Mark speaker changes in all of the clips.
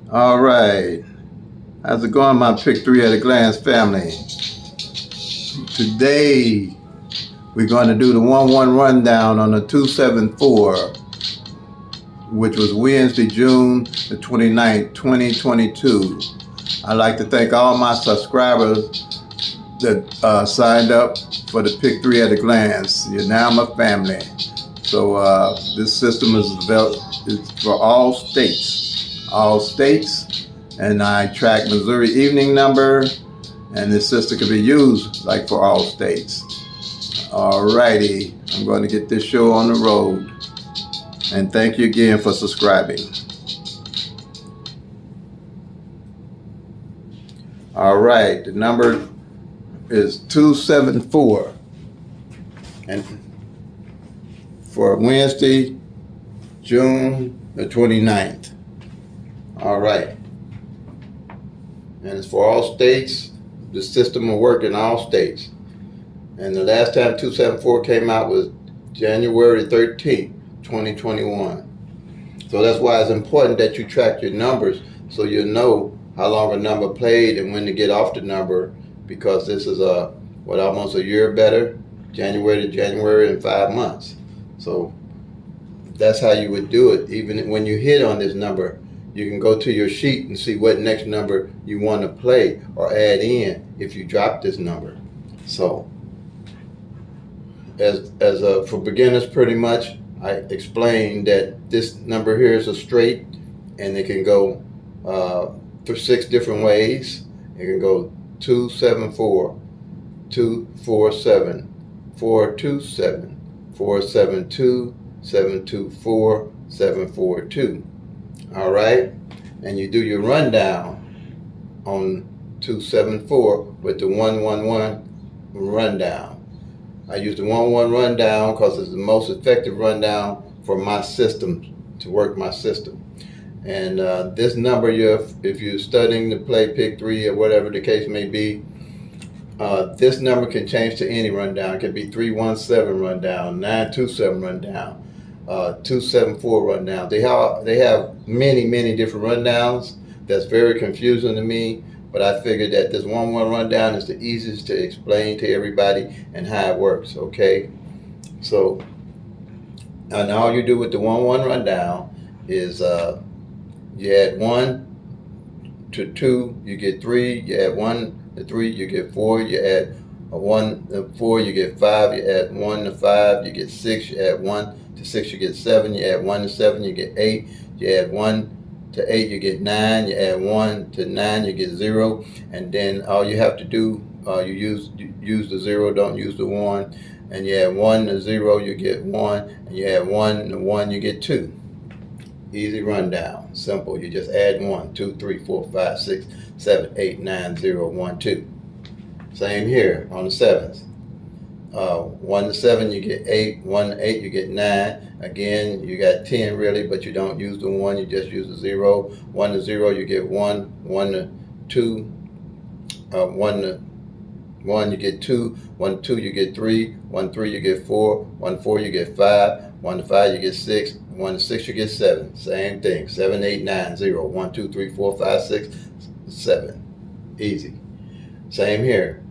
Speaker 1: All right. How's it going, my Pick-3 at a glance family? Today, we're going to do the 1-1 rundown on the 274, which was Wednesday, June the 29th, 2022. I'd like to thank all my subscribers that signed up for the Pick-3 at a glance. You're now my family. So this system is for all states, and I track Missouri evening number, and this system can be used like for all states. Alrighty, I'm going to get this show on the road, and thank you again for subscribing. Alright, the number is 274, and for Wednesday, June the 29th. All right. And it's for all states. The system will work in all states. And the last time 274 came out was January 13th, 2021. So that's why it's important that you track your numbers so you know how long a number played and when to get off the number, because this is almost a year better, January to January, in 5 months. So that's how you would do it. Even when you hit on this number, you can go to your sheet and see what next number you want to play or add in if you drop this number. So for beginners, pretty much, I explained that this number here is a straight, and it can go through 6 different ways. It can go 274, 247, 427, 472, 724, 742. All right, and you do your rundown on 274 with the 111 rundown. I use the 111 rundown because it's the most effective rundown for my system, to work my system. And this number, if you're studying to play Pick-3 or whatever the case may be, this number can change to any rundown. It could be 317 rundown, 927 rundown, 274 rundown. They have many different rundowns. That's very confusing to me, but I figured that this 1-1 rundown is the easiest to explain to everybody and how it works. Okay, so and all you do with the 1-1 rundown is you add 1 to 2, you get 3. You add 1 to 3, you get 4. You add 1 to 4, you get 5. You add 1 to 5, you get 6. You add 1 to 6, you get 7. You add 1 to 7, you get 8. You add 1 to 8, you get 9. You add 1 to 9, you get 0. And then all you have to do, you use the 0, don't use the 1. And you add 1 to 0, you get 1. And you add 1 to 1, you get 2. Easy rundown, simple. You just add 1, 2, 3, 4, 5, 6, 7, 8, 9, 0, 1, 2. Same here on the 7s. 1 to 7, you get 8. 1 to 8, you get 9. Again, you got 10 really, but you don't use the 1, you just use the 0. 1 to 0, you get 1. 1 to 2, 1 to 1, you get 2. 1 to 2, you get 3. 1 to 3, you get 4. 1 to 4, you get 5. 1 to 5, you get 6. 1 to 6, you get 7. Same thing. 7, 8, 9, 0. 1, 2, 3, 4, 5, 6, 7. Easy. Same here.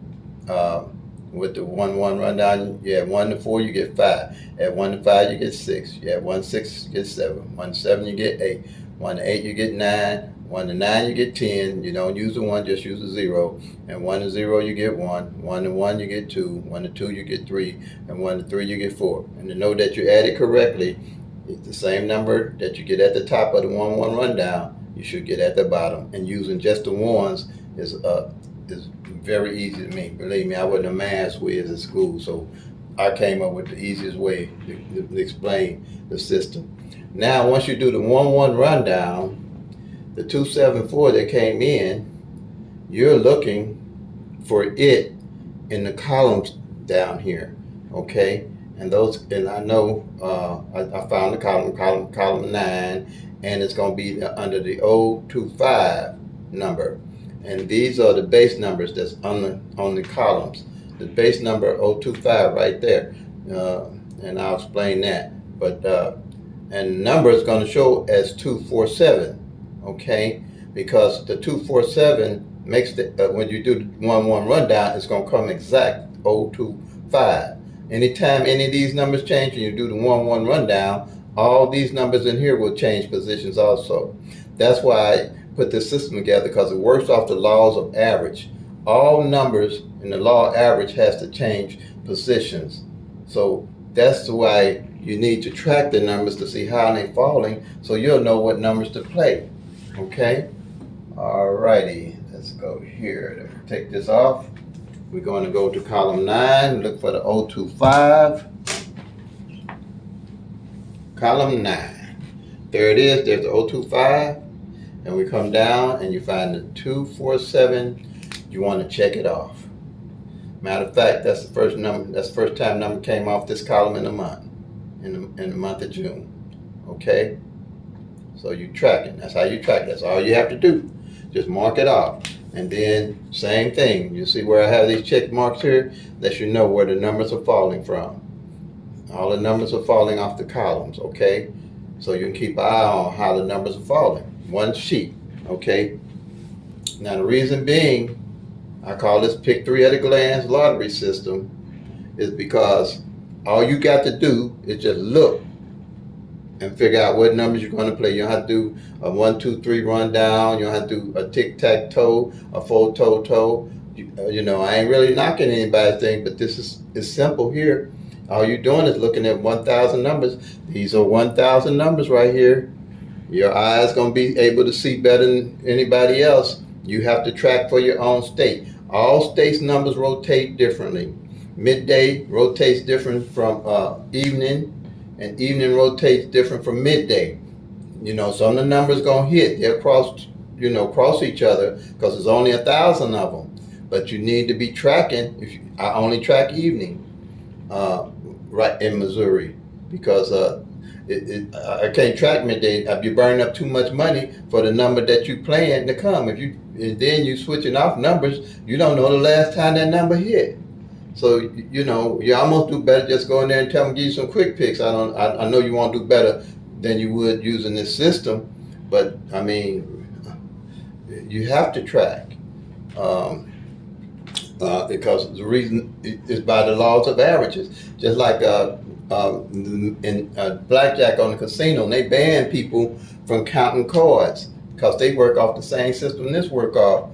Speaker 1: With the 1-1 rundown, you add 1 to 4, you get 5. Add 1 to 5, you get 6. You add 1 to 6, you get 7. 1 to 7, you get 8. 1 to 8, you get 9. 1 to 9, you get 10. You don't use the 1, just use the 0. And 1 to 0, you get 1. 1 to 1, you get 2. 1 to 2, you get 3. And 1 to 3, you get 4. And to know that you added correctly, it's the same number that you get at the top of the 1-1 rundown, you should get at the bottom. And using just the 1s is very easy to me. Believe me, I wasn't a math whiz in school, so I came up with the easiest way to explain the system. Now, once you do the 1-1 rundown, the 274 that came in, you're looking for it in the columns down here, okay? And I know I found the column 9, and it's going to be under the 025 number. And these are the base numbers that's on the columns. The base number 025 right there, and I'll explain that. But and the number is going to show as 247. Okay, because the 247 makes the when you do the 1-1 rundown, it's gonna come exact 025. Anytime any of these numbers change and you do the 1-1 rundown, all these numbers in here will change positions also. That's why I put this system together, because it works off the laws of average. All numbers in the law of average has to change positions. So that's why you need to track the numbers to see how they're falling, so you'll know what numbers to play. Okay? Alrighty, let's go here. Take this off. We're going to go to column 9, look for the 025. Column 9. There it is, there's the 025. And we come down and you find the 247. You want to check it off. Matter of fact, that's the first number. That's the first time number came off this column in the month, in the month of June. Okay, so you track it. That's how you track it. That's all you have to do. Just mark it off, and then same thing. You see where I have these check marks here? That you know where the numbers are falling from. All the numbers are falling off the columns. Okay, so you can keep an eye on how the numbers are falling. One sheet. Okay. Now the reason being, I call this PICK-3 at a glance lottery system, is because all you got to do is just look and figure out what numbers you're going to play. You don't have to do a 1, 2, 3 rundown. You don't have to do a tic-tac-toe, a full-toe-toe. You know, I ain't really knocking anybody's thing, but this is simple here. All you're doing is looking at 1,000 numbers. These are 1,000 numbers right here. Your eyes going to be able to see better than anybody else. You have to track for your own state. All states' numbers rotate differently. Midday rotates different from evening, and evening rotates different from midday. You know, some of the numbers gonna hit. They'll cross each other, because there's only 1,000 of them. But you need to be tracking. I only track evening, right in Missouri, because I can't track midday. I'd be burning up too much money for the number that you plan to come. And then you switching off numbers, you don't know the last time that number hit. So you know, you almost do better just go in there and tell them, give you some quick picks. I know you won't do better than you would using this system, but I mean, you have to track, because the reason is by the laws of averages. Just like in blackjack on the casino, they ban people from counting cards, because they work off the same system this work off.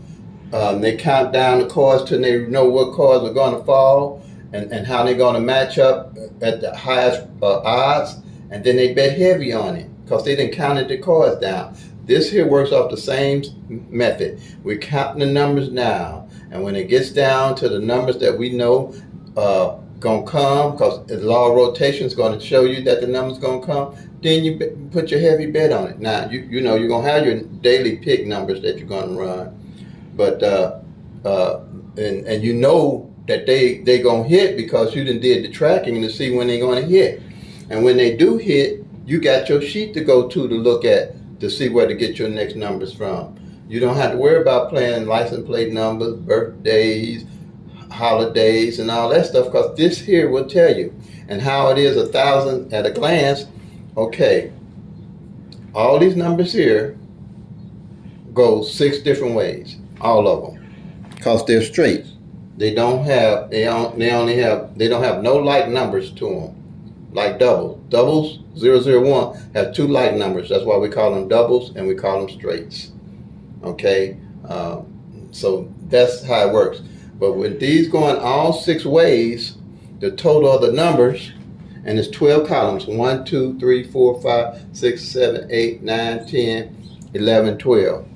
Speaker 1: They count down the cards till they know what cards are going to fall and how they're going to match up at the highest odds, and then they bet heavy on it because they didn't counted the cards down. This here works off the same method. We're counting the numbers now, and when it gets down to the numbers that we know gonna come, because the law of rotation is going to show you that the number's gonna come, then you put your heavy bet on it. Now you know you're gonna have your daily pick numbers that you're gonna run, but and you know that they gonna hit because you done did the tracking to see when they're gonna hit, and when they do hit, you got your sheet to go to look at to see where to get your next numbers from. You don't have to worry about playing license plate numbers, birthdays, holidays, and all that stuff, because this here will tell you. And how it is 1,000 at a glance. Okay, all these numbers here go 6 different ways, all of them, because they're straight. They don't have no like numbers to them, like doubles. Doubles 001 have 2 like numbers. That's why we call them doubles and we call them straights. Okay, so that's how it works. But with these going all 6 ways, the total of the numbers, and it's 12 columns, 1, 2, 3, 4, 5, 6, 7, 8, 9, 10, 11, 12.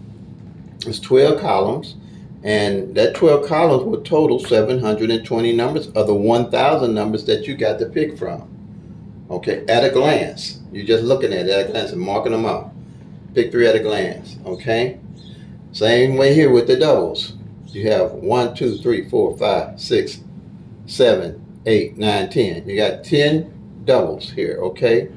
Speaker 1: It's 12 columns, and that 12 columns will total 720 numbers of the 1,000 numbers that you got to pick from. Okay, at a glance. You're just looking at it at a glance and marking them out. PICK-3 at a glance, okay? Same way here with the doubles. You have 1, 2, 3, 4, 5, 6, 7, 8, 9, 10. You got 10 doubles here, okay?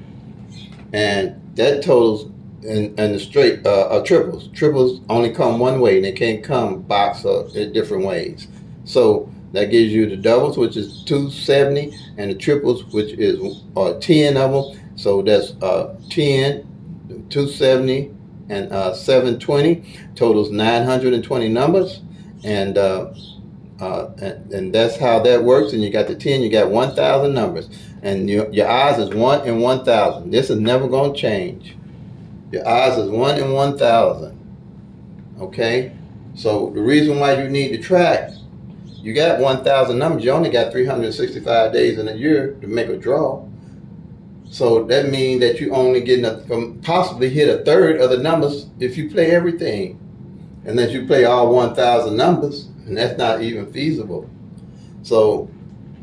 Speaker 1: And that totals, and the straight triples. Triples only come one way, and they can't come box in different ways. So that gives you the doubles, which is 270, and the triples, which is 10 of them. So that's 10, 270, and 720 totals 920 numbers, and that's how that works. And you got the 10, you got 1,000 numbers, and your odds is 1 in 1,000. This is never going to change. Your odds is 1 in 1,000. Okay, so the reason why you need to track, you got 1,000 numbers. You only got 365 days in a year to make a draw. So that means that you only possibly hit a third of the numbers if you play everything, unless you play all 1,000 numbers, and that's not even feasible. So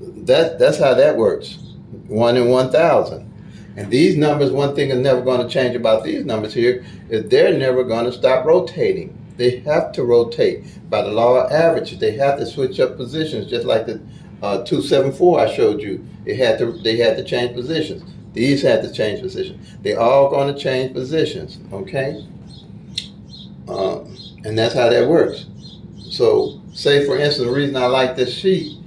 Speaker 1: that's how that works. 1 in 1,000. And these numbers, one thing is never going to change about these numbers here is they're never going to stop rotating. They have to rotate. By the law of averages, they have to switch up positions, just like the 274 I showed you. They had to change positions. These had to change positions. They're all going to change positions, okay? And that's how that works. So, say for instance, the reason I like this sheet,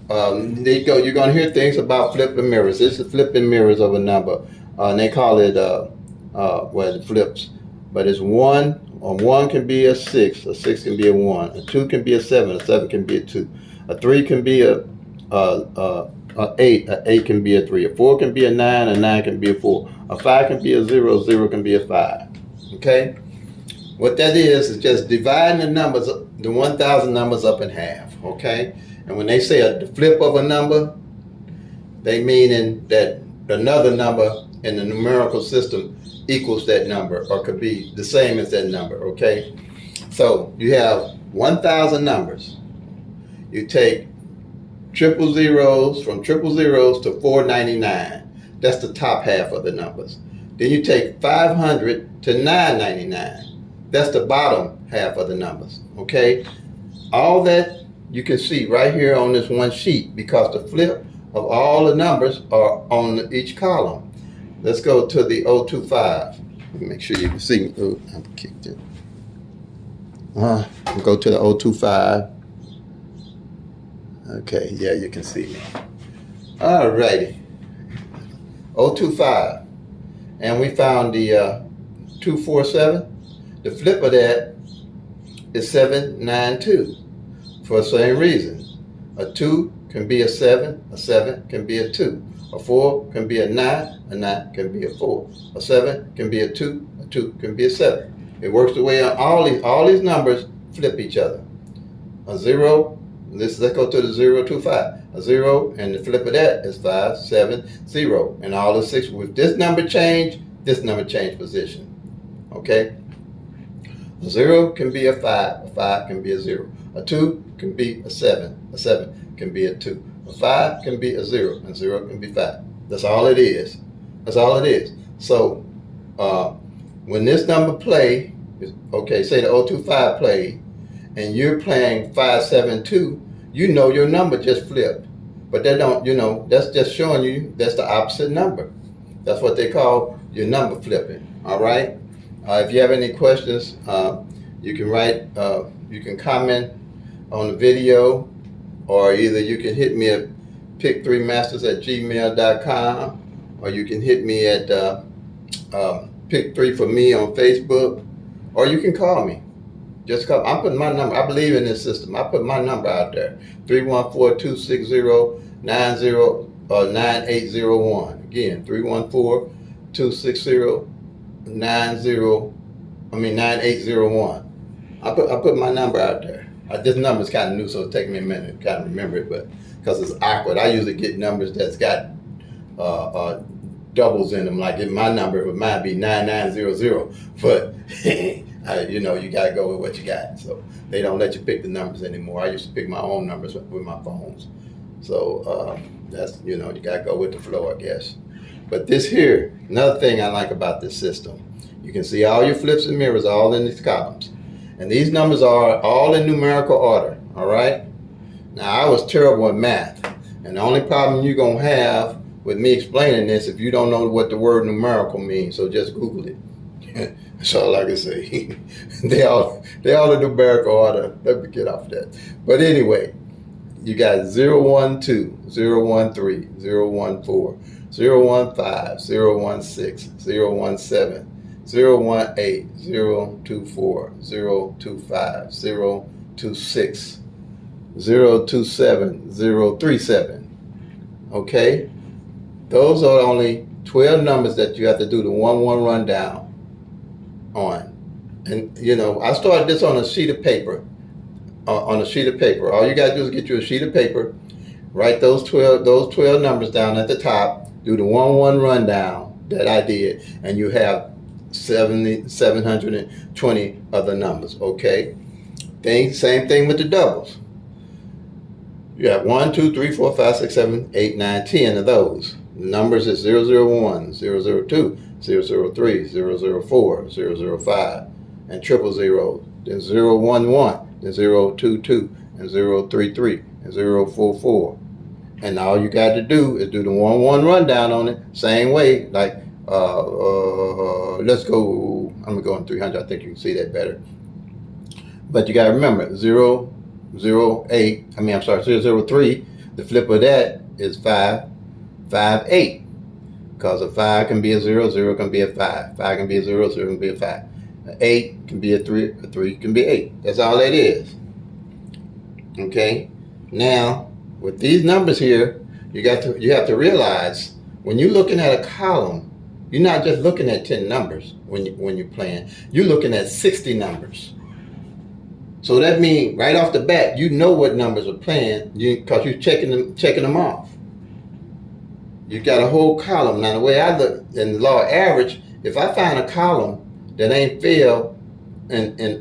Speaker 1: you're going to hear things about flipping mirrors. This is flipping mirrors of a number. And they call it, it flips. But it's 1. A 1 can be a 6 can be a 1, a 2 can be a 7 can be a 2, a 3 can be a 8 can be a 3, a 4 can be a 9 can be a 4, a 5 can be a 0 can be a 5. Okay? What that is just dividing the numbers, the 1,000 numbers up in half. Okay? And when they say the flip of a number, they mean that another number in the numerical system equals that number or could be the same as that number, okay? So you have 1,000 numbers. You take triple zeros from triple zeros to 499. That's the top half of the numbers. Then you take 500 to 999. That's the bottom half of the numbers, okay? All that you can see right here on this one sheet because the flip of all the numbers are on each column. Let's go to the 025. Make sure you can see me. Oh, I kicked it. We'll go to the 025. Okay, yeah, you can see me. All righty. 025. And we found the 247. The flip of that is 792 for the same reason. A 2 can be a 7 can be a 2. A 4 can be a 9 can be a 4. A 7 can be a 2 can be a 7. It works the way all these numbers flip each other. A 0, let's go to the 025. A 0 and the flip of that is 5, 7, 0. And all the 6, with this number change position. Okay? A 0 can be a 5 can be a 0. A 2 can be a 7 can be a 2. A 5 can be a 0, and 0 can be 5. That's all it is. That's all it is. So, when this number play, okay, say the 025 played, and you're playing 572, you know your number just flipped. But that don't, that's just showing you that's the opposite number. That's what they call your number flipping. All right. If you have any questions, you can write, you can comment on the video, or either you can hit me at pick3masters@gmail.com, or you can hit me at pick3 for me on Facebook, or you can call me. Just call. I'm putting my number. I believe in this system. I put my number out there: 314-260-9801. Again, 314-260-9801. I put my number out there. This number's kind of new, so it'll take me a minute to kind of remember it, but because it's awkward. I usually get numbers that's got doubles in them. Like my number, it might be 9900, but you gotta go with what you got. So they don't let you pick the numbers anymore. I used to pick my own numbers with my phones. So that's, you gotta go with the flow, I guess. But this here, another thing I like about this system, you can see all your flips and mirrors all in these columns. And these numbers are all in numerical order, all right? Now, I was terrible at math. And the only problem you're going to have with me explaining this if you don't know what the word numerical means, so just Google it. That's all I can say. they all in numerical order. Let me get off that. But anyway, you got 012, 013, 014, 015, 016, 017, 018, 024, 025, 026, 027, 037. Okay? Those are only 12 numbers that you have to do the 1-1 rundown on. And you know, I started this on a sheet of paper. On a sheet of paper. All you gotta do is get you a sheet of paper, write those 12 numbers down at the top, do the 1-1 rundown that I did, and you have 720 other numbers. Okay? Same thing with the doubles. You have 1, 2, 3, 4, 5, 6, 7, 8, 9, 10 of those. The numbers is 001, 002, 003, 004, 005, and triple zeros. Then 011, then 022, and 033, and 044. And all you got to do is do the 1-1 rundown on it. Same way, like, let's go, I'm going to go on 300. I think you can see that better. But you got to remember, 003, the flip of that is 558. Because a 5 can be a 0, 0 can be a 5. 5 can be a 0, 0 can be a 5. An 8 can be a 3, a 3 can be 8. That's all that is. Okay? Now, with these numbers here, you have to realize when you're looking at a column, you're not just looking at 10 numbers when you're playing. You're looking at 60 numbers. So that means right off the bat, you know what numbers are playing because you're checking them off. You got a whole column. Now the way I look in the law of average, if I find a column that ain't failed in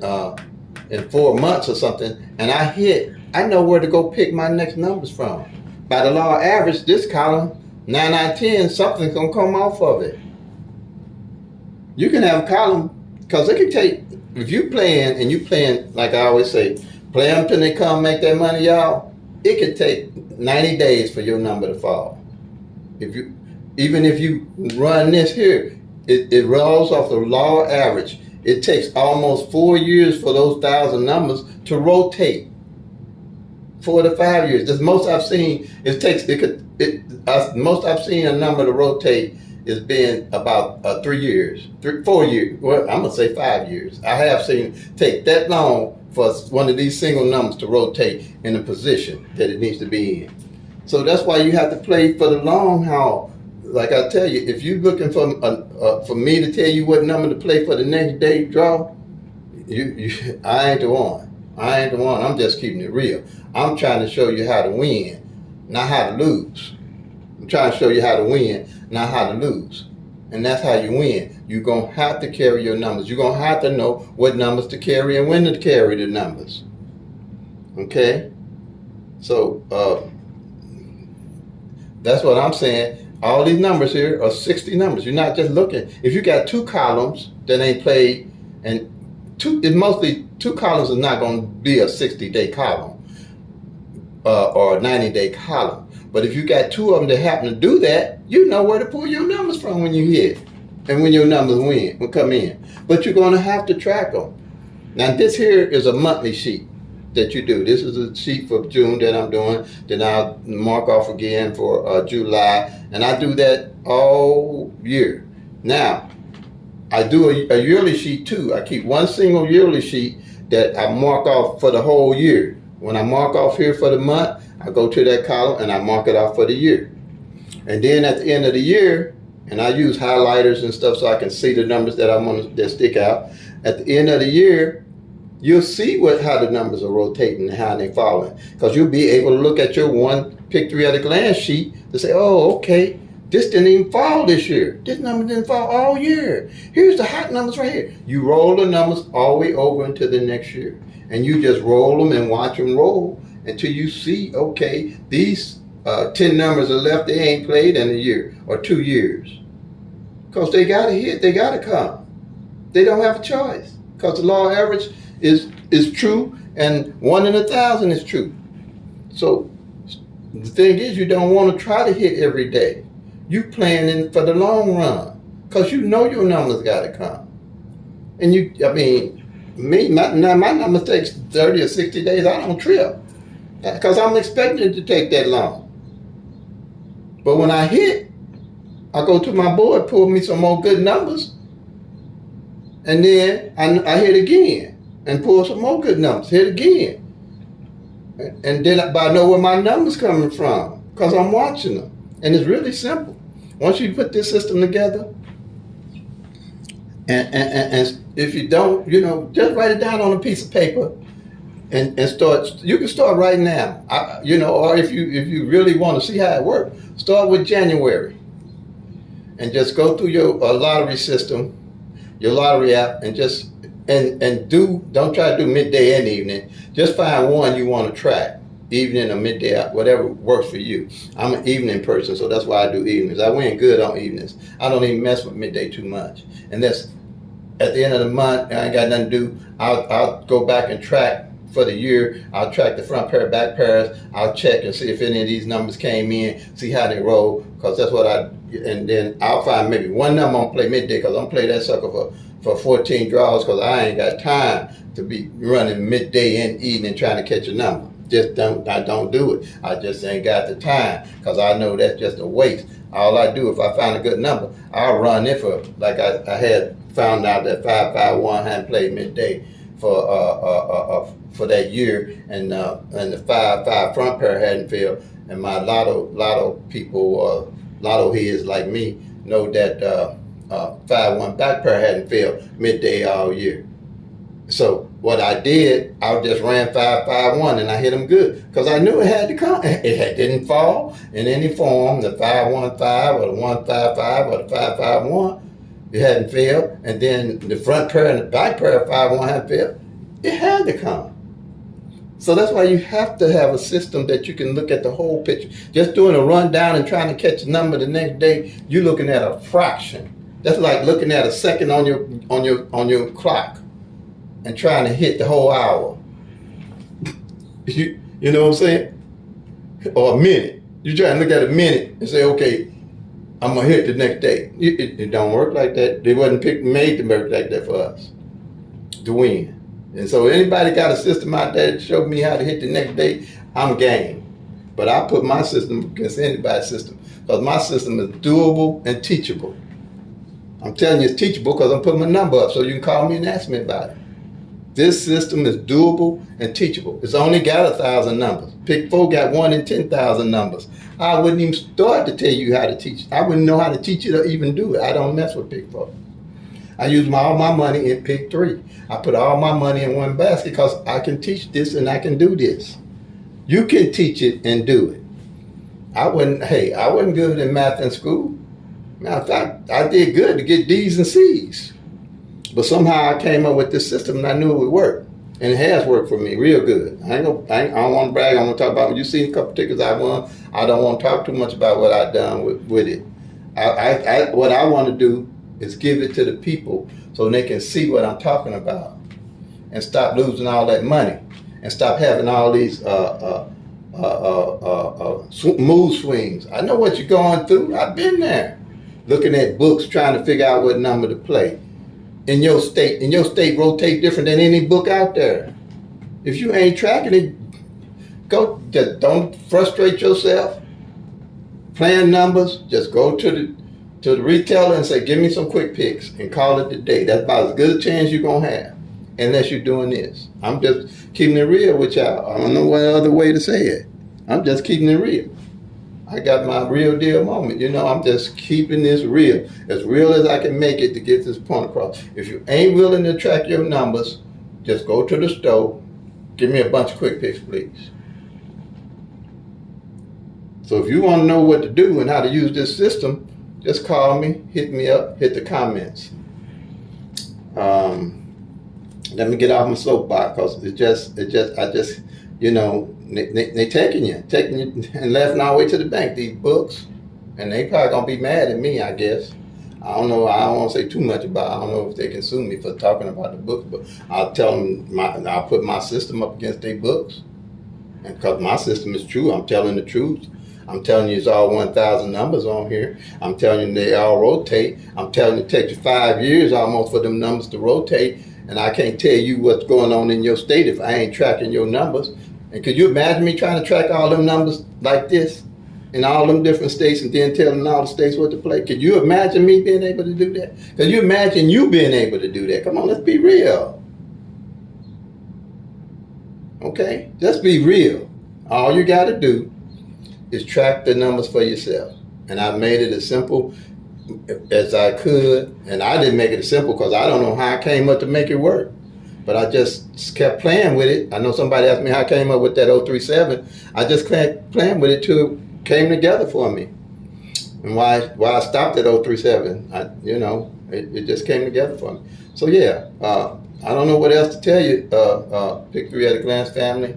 Speaker 1: 4 months or something, and I hit, I know where to go pick my next numbers from. By the law of average, this column, 9 out of 10, something's gonna come off of it. You can have a column, because it can take, if you playing, and you playing, like I always say, play them till they come make that money, y'all, it could take 90 days for your number to fall. Even if you run this here, it rolls off the law of average. It takes almost 4 years for those 1,000 numbers to rotate. 4 to 5 years. The most I've seen, most I've seen a number to rotate is been about 3 years, 4 years. Well, I'm gonna say 5 years. I have seen it take that long for one of these single numbers to rotate in the position that it needs to be in. So that's why you have to play for the long haul. Like I tell you, if you're looking for me to tell you what number to play for the next day draw, I ain't the one. I ain't the one. I'm just keeping it real. I'm trying to show you how to win, not how to lose. I'm trying to show you how to win, not how to lose. And that's how you win. You're going to have to carry your numbers. You're going to have to know what numbers to carry and when to carry the numbers. Okay? So, that's what I'm saying. All these numbers here are 60 numbers. You're not just looking. If you got 2 columns that ain't played, and mostly 2 columns is not going to be a 60-day column or a 90-day column. But if you got 2 of them that happen to do that, you know where to pull your numbers from when you hit and when your numbers will come in. But you're going to have to track them. Now this here is a monthly sheet that you do. This is a sheet for June that I'm doing. Then I'll mark off again for July. And I do that all year. Now, I do a yearly sheet too. I keep one single yearly sheet that I mark off for the whole year. When I mark off here for the month, I go to that column and I mark it off for the year. And then at the end of the year, and I use highlighters and stuff so I can see the numbers that I want that stick out. At the end of the year, you'll see how the numbers are rotating and how they're falling. Because you'll be able to look at your one PICK-3 at a glance sheet to say, oh, okay, this didn't even fall this year. This number didn't fall all year. Here's the hot numbers right here. You roll the numbers all the way over into the next year. And you just roll them and watch them roll until you see, okay, these 10 numbers are left, they ain't played in a year or 2 years. Because they got to hit, they got to come. They don't have a choice. Because the law of average is true, and 1 in 1,000 is true. So the thing is, you don't want to try to hit every day. You planning for the long run, because you know your numbers got to come. And my numbers takes 30 or 60 days. I don't trip, because I'm expecting it to take that long. But when I hit, I go to my board, pull me some more good numbers, And then I hit again and pull some more good numbers, hit again. And then I know where my numbers coming from because I'm watching them. And it's really simple. Once you put this system together, and if you don't, just write it down on a piece of paper and start. You can start right now, or if you really want to see how it works, start with January and just go through your lottery system, your lottery app, and just don't try to do midday and evening. Just find one you want to track, evening or midday, whatever works for you. I'm an evening person, so that's why I do evenings. I win good on evenings. I don't even mess with midday too much. And that's at the end of the month, I ain't got nothing to do. I'll go back and track for the year. I'll track the front pair, back pairs. I'll check and see if any of these numbers came in, see how they roll, because that's what and then I'll find maybe one number I'm gonna play midday, because I'm gonna play that sucker for 14 draws, because I ain't got time to be running midday and evening trying to catch a number. I don't do it. I just ain't got the time, because I know that's just a waste. All I do, if I find a good number, I'll run it for, like I had found out that 551 hadn't played midday for that year, and the 5 front pair hadn't failed, and my lotto people, lotto heads like me, know that 5-1 back pair hadn't failed midday all year. So what I did, I just ran 5-5-1 and I hit them good, because I knew it had to come. It didn't fall in any form, the 5-1-5 or the 1-5-5 or the 5-5-1. It hadn't failed. And then the front pair and the back pair of 5-1 hadn't failed. It had to come. So that's why you have to have a system that you can look at the whole picture. Just doing a rundown and trying to catch a number the next day, you're looking at a fraction. That's like looking at a second on your clock and trying to hit the whole hour. You know what I'm saying? Or a minute. You're trying to look at a minute and say, okay, I'm gonna hit the next day. It don't work like that. They wasn't made to work like that for us to win. And so anybody got a system out there to show me how to hit the next day, I'm game. But I put my system against anybody's system, because my system is doable and teachable. I'm telling you it's teachable because I'm putting my number up so you can call me and ask me about it. This system is doable and teachable. It's only got 1,000 numbers. PICK-3 got 1 in 10,000 numbers. I wouldn't even start to tell you how to teach. I wouldn't know how to teach it or even do it. I don't mess with PICK-3. I use all my money in PICK-3. I put all my money in one basket because I can teach this and I can do this. You can teach it and do it. I wasn't good in math in school. Matter of fact, I did good to get D's and C's. But somehow I came up with this system and I knew it would work. And it has worked for me real good. I don't want to brag. I want to talk about when you see a couple tickets I won. I don't want to talk too much about what I've done with it. What I want to do is give it to the people so they can see what I'm talking about and stop losing all that money and stop having all these mood swings. I know what you're going through. I've been there. Looking at books, trying to figure out what number to play. In your state rotate different than any book out there. If you ain't tracking it, don't frustrate yourself playing numbers. Just go to the retailer and say, give me some quick picks, and call it a day. That's about as good a chance you're gonna have, unless you're doing this. I'm just keeping it real with y'all. I don't know what other way to say it. I'm just keeping it real. I got my real deal moment. I'm just keeping this real as I can make it to get this point across. If you ain't willing to track your numbers, just go to the store, give me a bunch of quick picks, please. So if you want to know what to do and how to use this system, just call me, hit me up, hit the comments. Let me get off my soapbox, because they taking you and laughing all the way to the bank, these books. And they probably gonna be mad at me, I guess. I don't know, I don't want to say too much about it. I don't know if they can sue me for talking about the books, but I'll tell them, I'll put my system up against their books. And because my system is true, I'm telling the truth. I'm telling you it's all 1,000 numbers on here. I'm telling you they all rotate. I'm telling you it takes you 5 years almost for them numbers to rotate. And I can't tell you what's going on in your state if I ain't tracking your numbers. And could you imagine me trying to track all them numbers like this in all them different states and then telling all the states what to play. Could you imagine me being able to do that? Could you imagine you being able to do that? Come on, let's be real. Okay? Just be real. All you got to do is track the numbers for yourself. And I made it as simple as I could. And I didn't make it as simple because I don't know how I came up to make it work. But I just kept playing with it. I know somebody asked me how I came up with that 037. I just kept playing with it till it came together for me. And why I stopped at 037, it just came together for me. So yeah, I don't know what else to tell you, Pick-3 at a Glance family.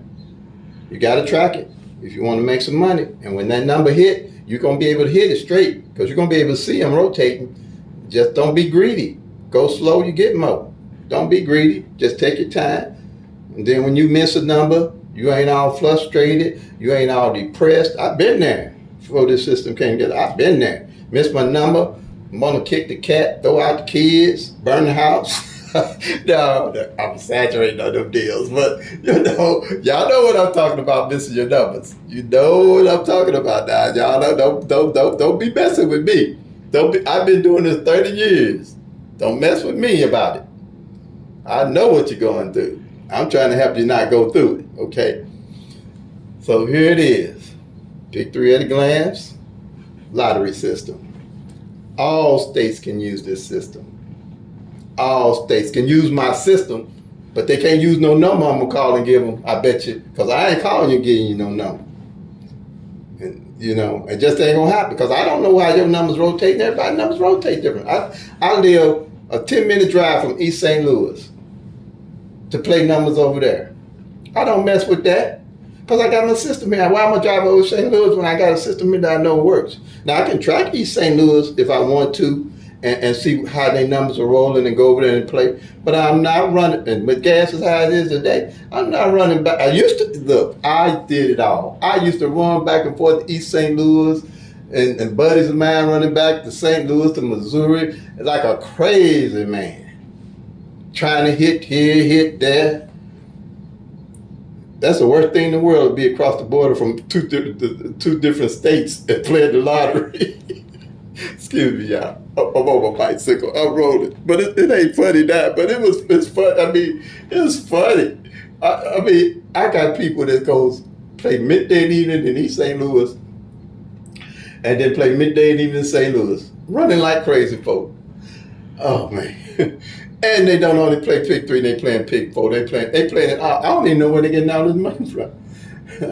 Speaker 1: You got to track it if you want to make some money. And when that number hit, you're going to be able to hit it straight because you're going to be able to see them rotating. Just don't be greedy. Go slow, you get more. Don't be greedy. Just take your time. And then when you miss a number, you ain't all frustrated. You ain't all depressed. I've been there before this system came together. I've been there. Missed my number. I'm going to kick the cat, throw out the kids, burn the house. No, I'm exaggerating on them deals. But, y'all know what I'm talking about, missing your numbers. You know what I'm talking about now. Y'all don't be messing with me. I've been doing this 30 years. Don't mess with me about it. I know what you're going through. I'm trying to help you not go through it, okay? So here it is. Pick-3 at a Glance, lottery system. All states can use this system. All states can use my system, but they can't use no number I'm going to call and give them, I bet you, because I ain't calling you and giving you no number. And, it just ain't going to happen because I don't know how your numbers rotate and everybody's numbers rotate different. I live a 10-minute drive from East St. Louis to play numbers over there. I don't mess with that because I got my system here. Why am I driving over St. Louis when I got a system here that I know works? Now, I can track East St. Louis if I want to and see how their numbers are rolling and go over there and play. But I'm not running, and with gas as high as it is today, I'm not running back. I did it all. I used to run back and forth to East St. Louis and buddies of mine running back to St. Louis to Missouri like a crazy man. Trying to hit here, hit there. That's the worst thing in the world to be across the border from two different states and playing the lottery. Excuse me, y'all. I'm on my bicycle. I'm rolling. But it ain't funny now. But it's fun. I mean, it's funny. I got people that goes play midday and evening in East St. Louis and then play midday and evening in St. Louis. Running like crazy folk. Oh, man. And they don't only play Pick-3, they playing Pick-4. They playing it. I don't even know where they're getting all this money from.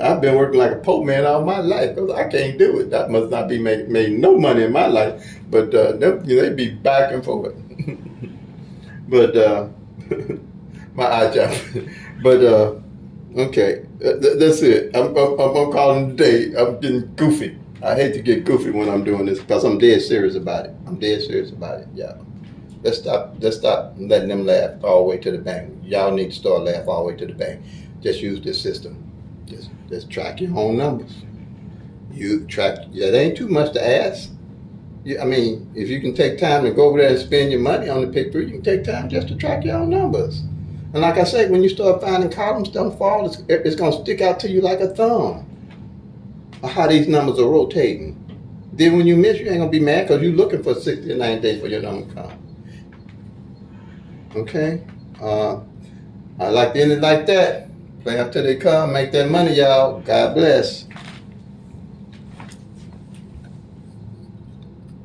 Speaker 1: I've been working like a Pope man all my life because I can't do it. That must not be made no money in my life. But they be back and forth. But my eye job. But okay, that's it. I'm calling today. I'm getting goofy. I hate to get goofy when I'm doing this because I'm dead serious about it. Yeah. Let's stop letting them laugh all the way to the bank. Y'all need to start laughing all the way to the bank. Just use this system. Just track your own numbers. That ain't too much to ask. If you can take time to go over there and spend your money on the Pick-3, you can take time just to track your own numbers. And like I say, when you start finding columns don't fall, it's going to stick out to you like a thumb of how these numbers are rotating. Then when you miss, you ain't going to be mad because you're looking for 60 or 90 days for your number to come. Okay? I like to end it like that. Play up till they come. Make that money, y'all. God bless.